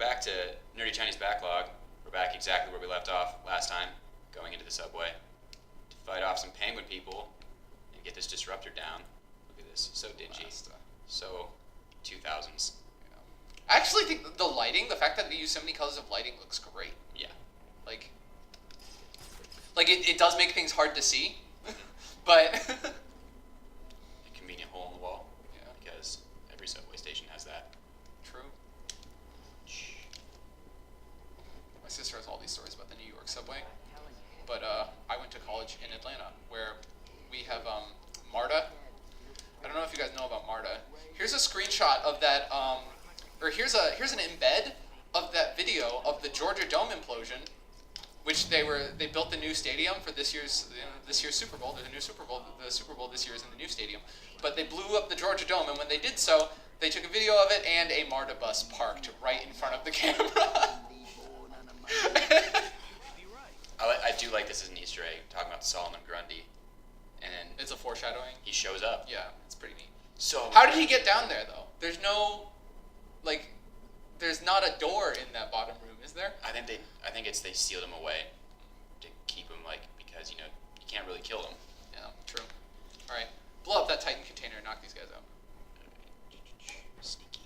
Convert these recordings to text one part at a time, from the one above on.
back to Nerdy Chinese Backlog. We're back exactly where we left off last time, going into the subway to fight off some penguin people and get this disruptor down. Look at this, so dingy, so 2000s. I actually think the lighting, the fact that they use so many colors of lighting looks great. Yeah. Like it does make things hard to see, but... A convenient hole in the wall. Yeah. Because every subway station has that. True. My sister has all these stories about the New York subway, but I went to college in Atlanta, where we have MARTA. I don't know if you guys know about MARTA. Here's a screenshot of that, here's an embed of that video of the Georgia Dome implosion, which they built the new stadium for this year's Super Bowl. There's a new Super Bowl. The Super Bowl this year is in the new stadium, but they blew up the Georgia Dome, and when they did so, they took a video of it and a MARTA bus parked right in front of the camera. I do like this as an Easter egg, talking about Solomon Grundy, and it's a foreshadowing. He shows up. Yeah, it's pretty neat. So how did he get down there though? There's no, there's not a door in that bottom room, is there? I think they sealed him away to keep him, because you can't really kill him. Yeah, true. All right, blow up that Titan container and knock these guys out. Sneaky.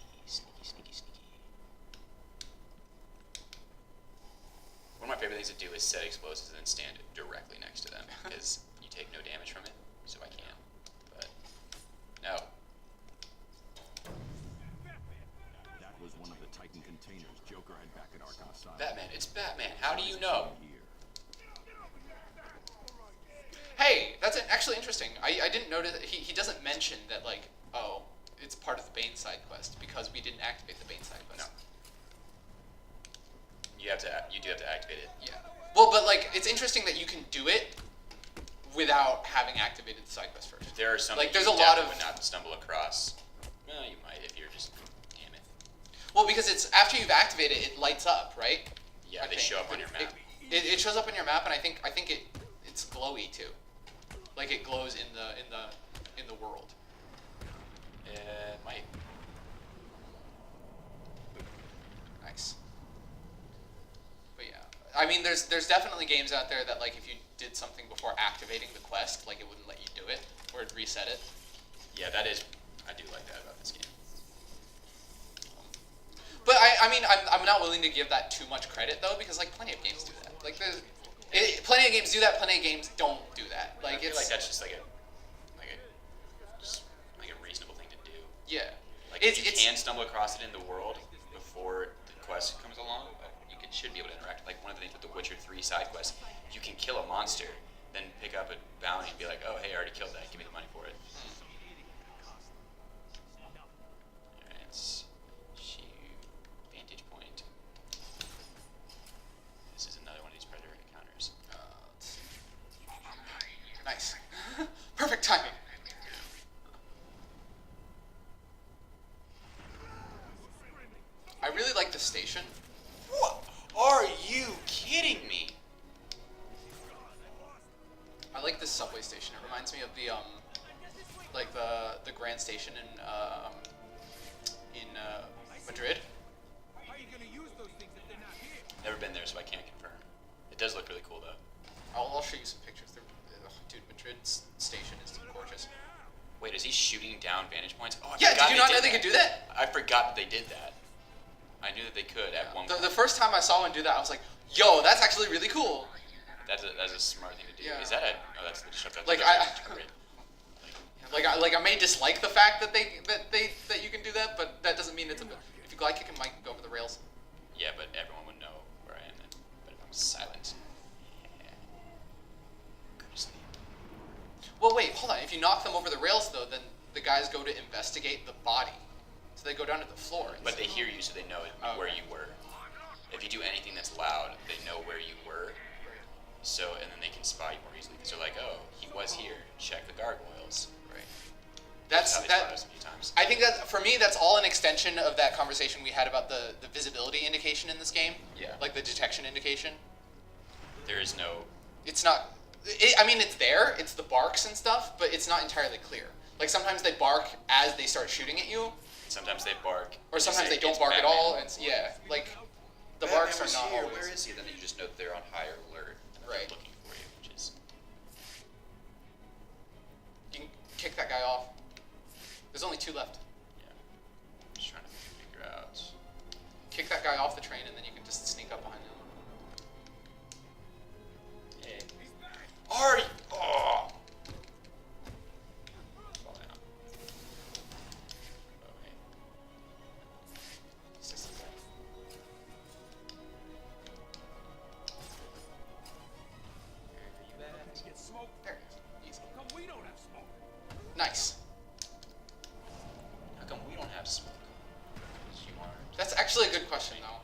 One of my favorite things to do is set explosives and then stand directly next to them because you take no damage from it, so I can. But no. That was one of the Titan containers Joker had back at Arkham Asylum. Batman, it's Batman. How do you know? Hey, that's actually interesting. I didn't notice, he doesn't mention that, it's part of the Bane side quest because we didn't activate the Bane side quest. No. You do have to activate it. Yeah. Well, but it's interesting that you can do it without having activated the side quest first. There are some there's you a lot of would not stumble across. Well, you might if you're just damn it. Well, because it's after you've activated it lights up, right? Yeah, they show up on your map. It shows up on your map, and I think it's glowy too. It glows in the world. It might. Nice. But yeah, I mean, there's definitely games out there that if you did something before activating the quest, it wouldn't let you do it, or it'd reset it. Yeah, I do like that about this game. But I mean, I'm not willing to give that too much credit though, because plenty of games do that. Plenty of games do that. Plenty of games don't do that. I feel like that's just a reasonable thing to do. Yeah. If you can stumble across it in the world before the quest comes along, you should be able to interact. One of the things with the Witcher 3 side quest, you can kill a monster, then pick up a bounty and be like, oh, hey, I already killed that. Give me the money for it. Alright, shoot. Vantage point. This is another one of these predator encounters. Nice. Perfect timing. I really like the station. What? Are you kidding me? I like this subway station. It reminds me of the the Grand Station in Madrid. Never been there, so I can't confirm. It does look really cool, though. I'll show you some pictures. Dude, Madrid's station is gorgeous. Wait, is he shooting down vantage points? Oh, yeah, did you not know they could do that? I forgot that they did that. I knew that they could at one point. The first time I saw one do that, I was like, yo, that's actually really cool. That's a smart thing to do. Yeah. Is that that's the shut that. I may dislike the fact that that you can do that, but that doesn't mean it's if you glide kick, it might go over the rails. Yeah, but everyone would know where I am then. But if I'm silent. Well, wait, hold on. If you knock them over the rails, though, then the guys go to investigate the body. So they go down to the floor. But they hear you, so they know where you were. If you do anything that's loud, they know where you were. So, and then they can spot you more easily. Because they're like, oh, he was here. Check the gargoyles. Right. That's how they spot us a few times. I think that, for me, that's all an extension of that conversation we had about the visibility indication in this game. Yeah. The detection indication. There is no... It's not... it's there. It's the barks and stuff, but it's not entirely clear. Sometimes they bark as they start shooting at you. Sometimes they bark. Or sometimes they don't bark at all. And yeah, Smoke's are not always. Where is he? Then you just know that they're on higher alert and that Right. they're looking for you, which is You can kick that guy off. There's only 2 left. yeah. I'm just trying to figure out. Kick that guy off the train, and then you can just sneak up behind him. Hey. Are you? Oh. Fall down. Oh wait. It's just okay. Get smoke. There it is. Easy. How come we don't have smoke? Nice. How come we don't have smoke? Because you aren't. That's actually a good question, though.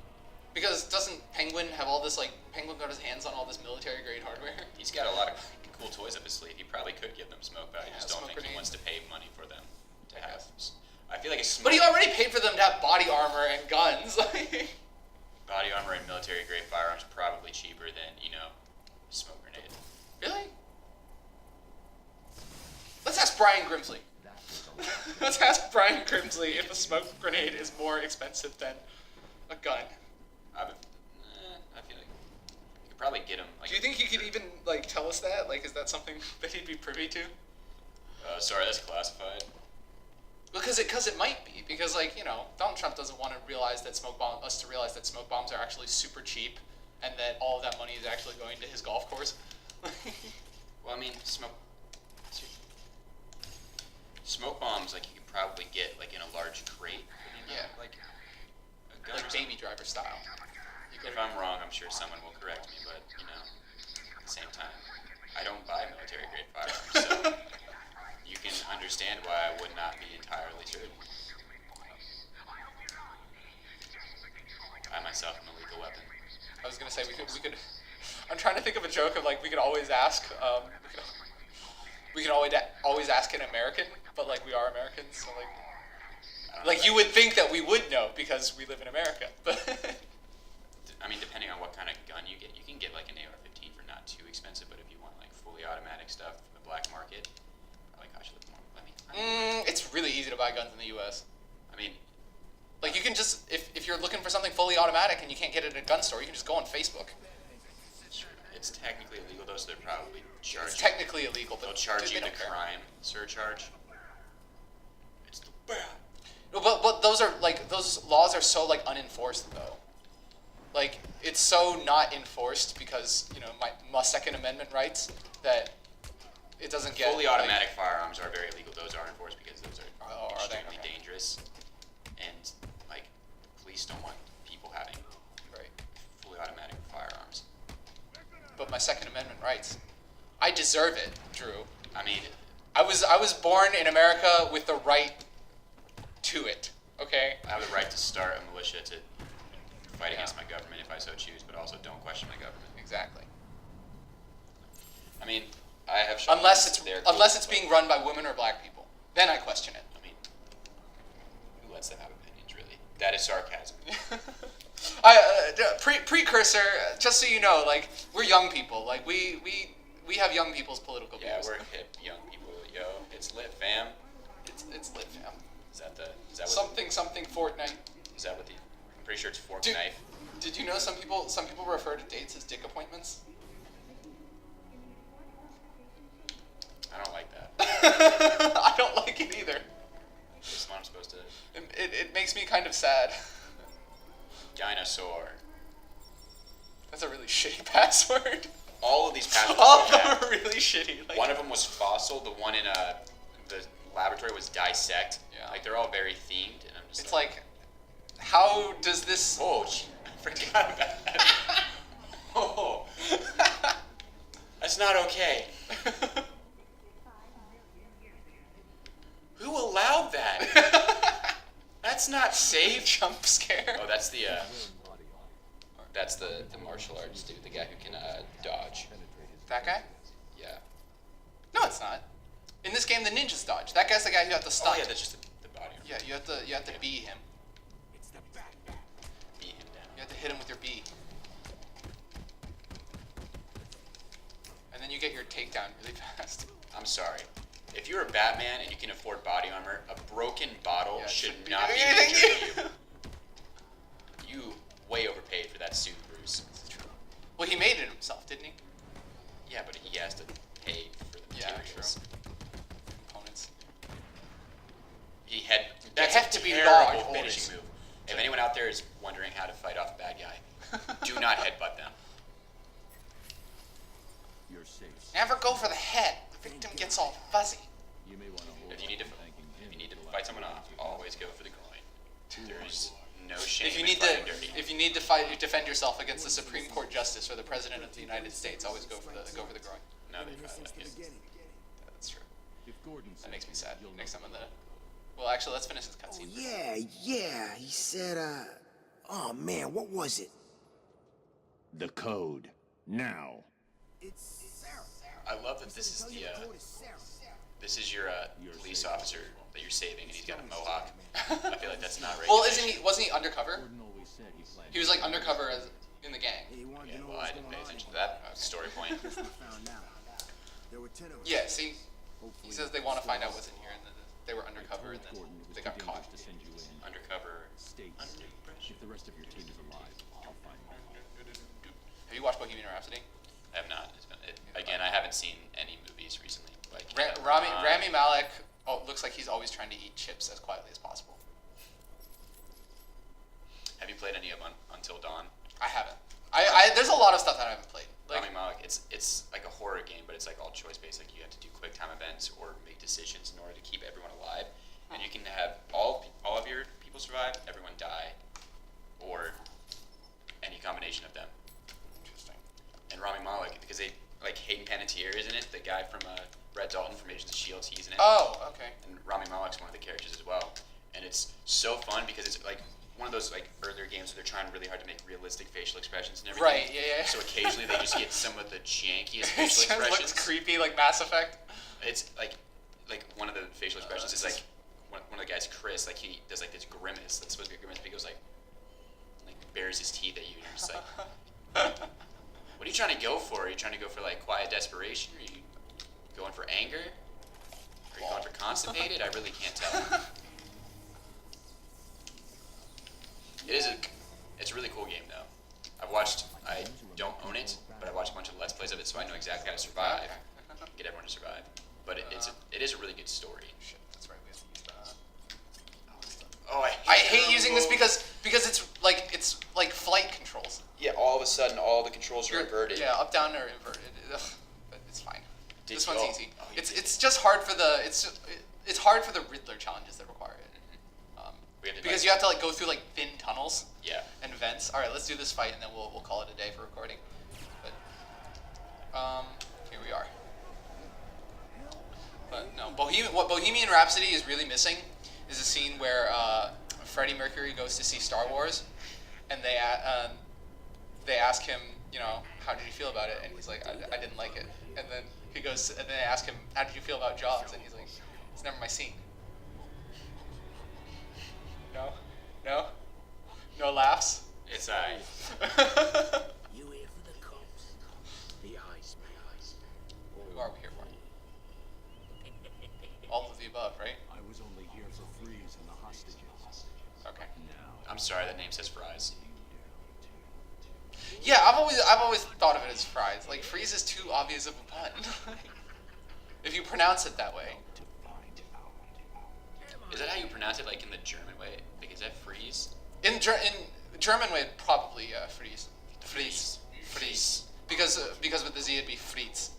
Because doesn't Penguin have all this, like, Penguin got his hands on all this military-grade hardware? He's got a lot of cool toys up his sleeve. He probably could give them smoke, but I Yeah, just don't smoke think he grenades. wants to pay money for them to have. I feel like a smoke But he already paid for them to have body armor and guns. Like, body armor and military grade firearms probably cheaper than, smoke grenade. really? Let's ask Brian Grimsley. Let's ask Brian Grimsley if a smoke grenade is more expensive than a gun. I feel like you could probably get him. Like, Do you think he could even, like, tell us that? Like, is that something that he'd be privy to? Sorry, that's classified. Because it might be. Because, like, Donald Trump doesn't want to realize that smoke bombs are actually super cheap, and that all of that money is actually going to his golf course. Well, I mean, smoke bombs, like, you could probably get, like, in a large crate. Yeah. Like, a gun Like or something. Baby Driver style. If I'm wrong, I'm sure someone will correct me, but, at the same time, I don't buy military grade firearms, so you can understand why I would not be entirely certain. I myself am a lethal weapon. I was gonna say we could. I'm trying to think of a joke of, like, we could always ask. We can always ask an American, but, like, we are Americans, so, like you would think that we would know because we live in America. But I mean, depending on what kind of gun you can get like an AR-15 for not too expensive. But if you want like fully automatic stuff from the black market, probably cost you a little more. it's really easy to buy guns in the U.S. I mean, Like, you can just, if you're looking for something fully automatic and you can't get it at a gun store, you can just go on Facebook. it's technically illegal though, so they're probably charge. It's technically illegal, but They'll charge they you the don't care. crime surcharge. It's the bad. No, but those laws are so, like, unenforced, though. Like, it's so not enforced because, my Second Amendment rights that it doesn't get Fully automatic firearms are very illegal. Those are enforced because those are Oh, are they? extremely Okay. dangerous, and like the police don't want people having Right. fully automatic firearms. But my Second Amendment rights, I deserve it, Drew. I mean, I was born in America with the right to it. Okay. I have the right to start a militia to fight Yeah. against my government if I so choose, but also don't question my government. Exactly. I mean, I have shown Unless that it's they're unless cool, it's but, being run by women or black people, then I question it. I mean, who lets them have opinions, really? That is sarcasm. Precursor, just so you know, like, we're young people. Like, we have young people's political Yeah, views. we're hip young people. Yo, it's lit, fam. It's lit, fam. Is that what Something Fortnite. Is that what the? I'm pretty sure it's fork Dude, knife. Did you know some people refer to dates as dick appointments? I don't like that. I don't like it either. That's what I'm supposed to. It makes me kind of sad. Dinosaur. That's a really shitty password. All of these passwords. All of are them bad. are really shitty. Like, One of them was fossil. The one in the laboratory was dissect. Yeah. Like they're all very themed, and I'm just. it's like, how does this? Oh, I forgot about that. Oh, that's not okay. Who allowed that? That's not safe. Jump scare. Oh, that's the. That's the martial arts dude, the guy who can dodge. That guy? Yeah. No, it's not. In this game, the ninjas dodge. That guy's the guy who have to Oh stunt. yeah, that's just the body. Yeah, you have to bee him. It's the Batman. Beat him down. You have to hit him with your bee. And then you get your takedown really fast. I'm sorry. If you're a Batman and you can afford body armor, a broken bottle Yeah, should shouldn't be not be doing anything injuring you. You way overpaid for that suit. didn't he? Yeah, but he has to pay for the Yeah, materials. true. Components. He had. They That's have a to be terrible large finishing orders. move. If anyone out there is wondering how to fight off a bad guy, do not headbutt them. You're safe. Never go for the head. The victim gets all fuzzy. You may want to hold If you need to, off on thanking him if you need to until fight after someone the off, interview. always go for the groin. There's no shame If you in need fighting dirty. if you need to fight, defend yourself against the Supreme Court Justice or the President of the United States, always go for the groin. No, they probably like it. Yeah, that's true. If Gordon That makes me says sad. you'll Next know. time on the. Well, actually, let's finish this Oh, cutscene. yeah. He said, oh man, what was it? The code. Now. It's Sarah. I love that this is the this is your police officer that you're saving, and he's got a mohawk. I feel like that's not right. Well, wasn't he undercover? Gordon always said he planned. He was like undercover as in the gang. He wanted Yeah, to know well, what I was didn't going pay on attention to here. that story point. Guess we found out. There were 10 of us. Yeah, see, he Hopefully says they want to find out what's in here, and then they were undercover, and then Gordon it was they too got dangerous caught. to send you in. Undercover. Stay safe. If the rest of your team is alive, I'll find them. Have you watched Bohemian Rhapsody? I have not. Again, I haven't seen any movies recently. But I can't- Rami Malek. Oh, looks like he's always trying to eat chips as quietly as possible. Have you played any of Until Dawn? I haven't. I there's a lot of stuff that I haven't played. Like, Rami Malek, it's like a horror game, but it's like all choice based. Like you have to do quick time events or make decisions in order to keep everyone alive, and you can have all of your people survive, everyone die, or any combination of them. interesting. And Rami Malek, because they like Hayden Panettiere is in it, the guy from Brett Dalton from Agents of S.H.I.E.L.D. He's in it. Oh, okay. And Rami Malek's one of the characters as well. And it's so fun because it's like one of those like earlier games where they're trying really hard to make realistic facial expressions and everything. Right. Yeah. So occasionally they just get some of the jankiest It facial just looks expressions. creepy, like Mass Effect. It's like one of the facial expressions is like one of the guys, Chris, like he does like this grimace that's supposed to be a grimace, but he goes like bares his teeth at you, and you're just like, what are you trying to go for? Are you trying to go for like quiet desperation? Are you going for anger? Are you going for constipated? I really can't tell. It's a really cool game though. I don't own it, but I watched a bunch of Let's Plays of it, so I know exactly how to survive, get everyone to survive. But it is a really good story. Shit, that's right. We have to use that. Oh, I hate using this because it's like flight controls. yeah, all of a sudden all the controls are inverted. Yeah, up, down, or inverted. Ugh, but it's fine. Did This you one's all- easy. oh, you It's did. it's just hard for the it's hard for the Riddler challenges that require it. We have to Because like- you have to like go through like thin tunnels Yeah. and vents. All right, let's do this fight and then we'll call it a day for recording. But here we are. But no, what Bohemian Rhapsody is really missing is a scene where Freddie Mercury goes to see Star Wars, and they ask him, you know, how did you feel about it? And he's like, I didn't like it. And then he goes, and then they ask him, how did you feel about Jaws? And he's like, it's never my scene. No laughs. It's You here for the cops? The Iceman. Who are we here for? All of the above, right? I was only here for Freeze and the hostages. Okay. Now, I'm sorry, that name says fries. Yeah, I've always thought of it as fries. Like freeze is too obvious of a pun. If you pronounce it that way. to find out. Is that how you pronounce it, like in the German way? Like, is that freeze? In German way, probably freeze. Freeze. Because with the Z it'd be Fritz.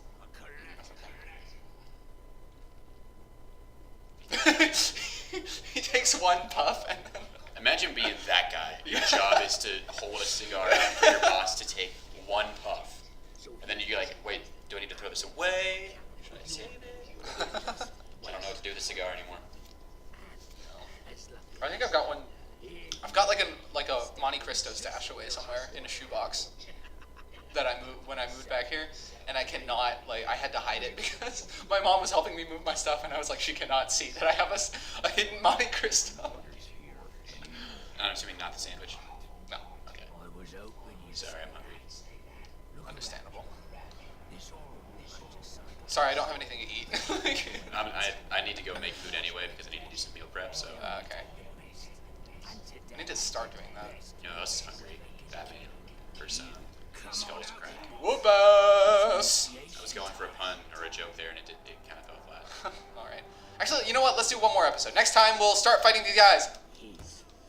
He takes one puff and then. Imagine being that guy. Your job is to hold a cigar out for your boss to take one puff. And then you're like, wait, do I need to throw this away? Should I save it? I don't know what to do with the cigar anymore. I think I've got one. I've got like a Monte Cristo stash away somewhere in a shoebox that I moved when I moved back here, and I cannot I had to hide it because my mom was helping me move my stuff, and I was like, she cannot see that I have a hidden Monte Cristo. I'm assuming not the sandwich. No, Okay. I was hoping you Sorry, I'm hungry. understandable. this all Sorry, I don't have anything to eat. I need to go make food anyway because I need to do some meal prep. So Okay. I need to start doing that. you know who else is hungry? Batman for some skulls to crack. Whoop ass. I was going for a pun or a joke there, and it kind of fell flat. All right. Actually, you know what? Let's do one more episode. Next time, we'll start fighting these guys.